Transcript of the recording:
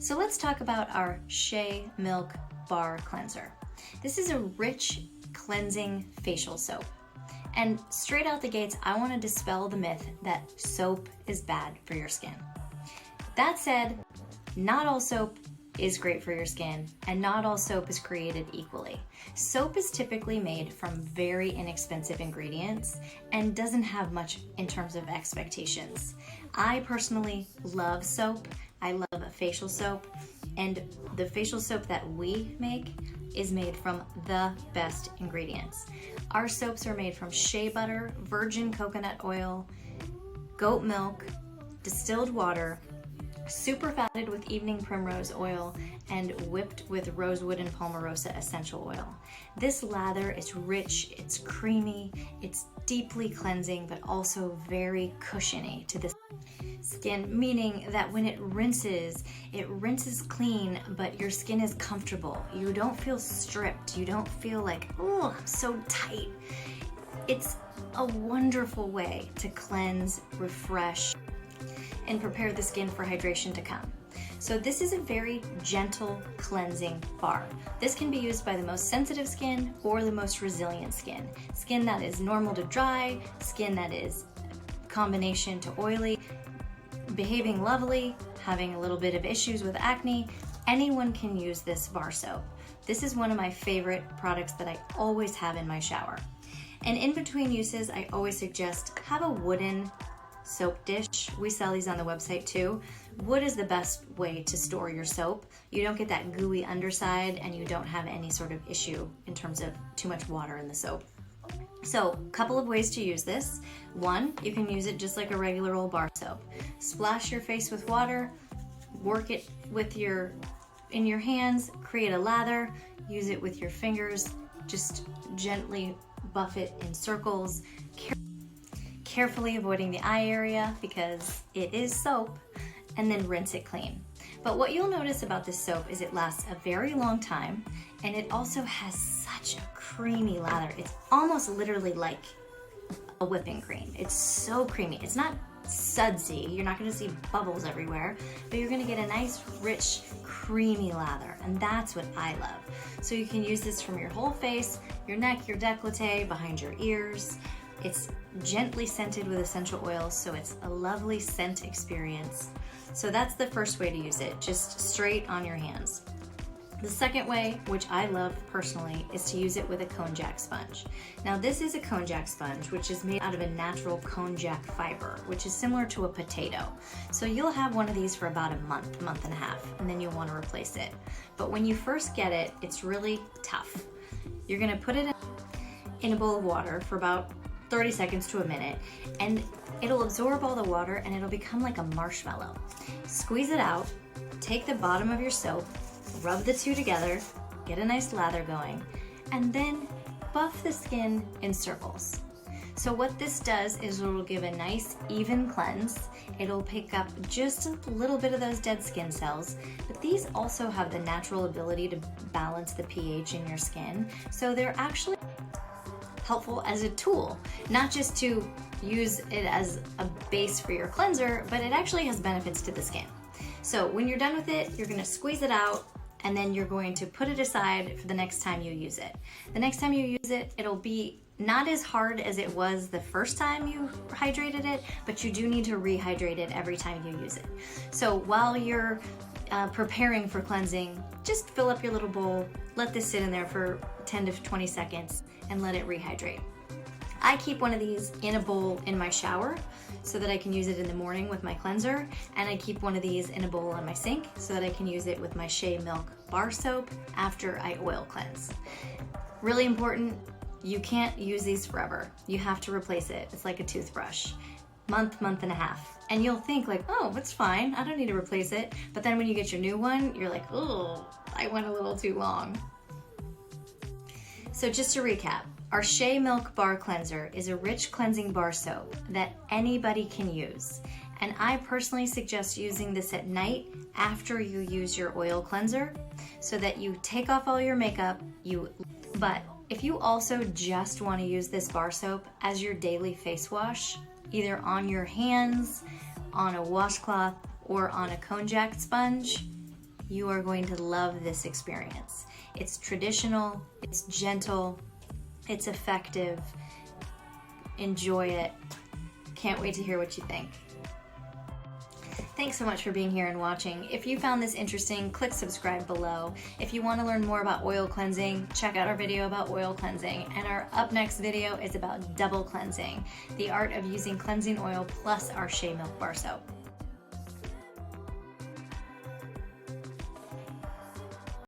So let's talk about our Shea Milk Bar Cleanser. This is a rich, cleansing facial soap. And straight out the gates, I want to dispel the myth that soap is bad for your skin. That said, not all soap is great for your skin, and not all soap is created equally. Soap is typically made from very inexpensive ingredients and doesn't have much in terms of expectations. I personally love soap. I love facial soap, and the facial soap that we make is made from the best ingredients. Our soaps are made from shea butter, virgin coconut oil, goat milk, distilled water, super fatted with evening primrose oil, and whipped with rosewood and palmarosa essential oil. This lather is rich, it's creamy, it's deeply cleansing, but also very cushiony to the skin, meaning that when it rinses clean, but your skin is comfortable. You don't feel stripped. You don't feel like, oh, I'm so tight. It's a wonderful way to cleanse, refresh, and prepare the skin for hydration to come. So this is a very gentle cleansing bar. This can be used by the most sensitive skin or the most resilient skin. Skin that is normal to dry, skin that is combination to oily, behaving lovely, having a little bit of issues with acne. Anyone can use this bar soap. This is one of my favorite products that I always have in my shower. And in between uses, I always suggest have a wooden soap dish. We sell these on the website too. Wood is the best way to store your soap. You don't get that gooey underside, and you don't have any sort of issue in terms of too much water in the soap. So, a couple of ways to use this. One, you can use it just like a regular old bar soap. Splash your face with water, work it with in your hands, create a lather, use it with your fingers, just gently buff it in circles, carefully avoiding the eye area because it is soap, and then rinse it clean. But what you'll notice about this soap is it lasts a very long time, and it also has such a creamy lather. It's almost literally like a whipping cream. It's so creamy. It's not sudsy. You're not going to see bubbles everywhere, but you're going to get a nice, rich, creamy lather, and that's what I love. So you can use this from your whole face, your neck, your décolleté, behind your ears. It's gently scented with essential oils, so it's a lovely scent experience. So that's the first way to use it, just straight on your hands. The second way, which I love personally, is to use it with a Konjac sponge. Now this is a Konjac sponge, which is made out of a natural Konjac fiber, which is similar to a potato. So you'll have one of these for about a month and a half, and then you'll want to replace it. But when you first get it, it's really tough. You're gonna put it in a bowl of water for about 30 seconds to a minute, and it'll absorb all the water and it'll become like a marshmallow. Squeeze it out, take the bottom of your soap, rub the two together, get a nice lather going, and then buff the skin in circles. So what this does is it'll give a nice even cleanse. It'll pick up just a little bit of those dead skin cells, but these also have the natural ability to balance the pH in your skin. So they're actually helpful as a tool, not just to use it as a base for your cleanser, but it actually has benefits to the skin. So when you're done with it, you're gonna squeeze it out, and then you're going to put it aside for the next time you use it. The next time you use it, it'll be not as hard as it was the first time you hydrated it, but you do need to rehydrate it every time you use it. So while you're preparing for cleansing, just fill up your little bowl, let this sit in there for 10 to 20 seconds, and let it rehydrate. I keep one of these in a bowl in my shower so that I can use it in the morning with my cleanser, and I keep one of these in a bowl on my sink so that I can use it with my Shea Milk Bar Soap after I oil cleanse. Really important, you can't use these forever. You have to replace it. It's like a toothbrush. Month and a half. And you'll think like, oh, it's fine, I don't need to replace it. But then when you get your new one, you're like, oh, I went a little too long. So just to recap, our Shea Milk Bar Cleanser is a rich cleansing bar soap that anybody can use. And I personally suggest using this at night after you use your oil cleanser so that you take off all your makeup. But if you also just want to use this bar soap as your daily face wash, either on your hands, on a washcloth, or on a Konjac sponge, You are going to love this experience. It's traditional, it's gentle, it's effective. Enjoy it. Can't wait to hear what you think. Thanks so much for being here and watching. If you found this interesting, click subscribe below. If you want to learn more about oil cleansing, check out our video about oil cleansing. And our up next video is about double cleansing, the art of using cleansing oil plus our Shea Milk Bar Soap.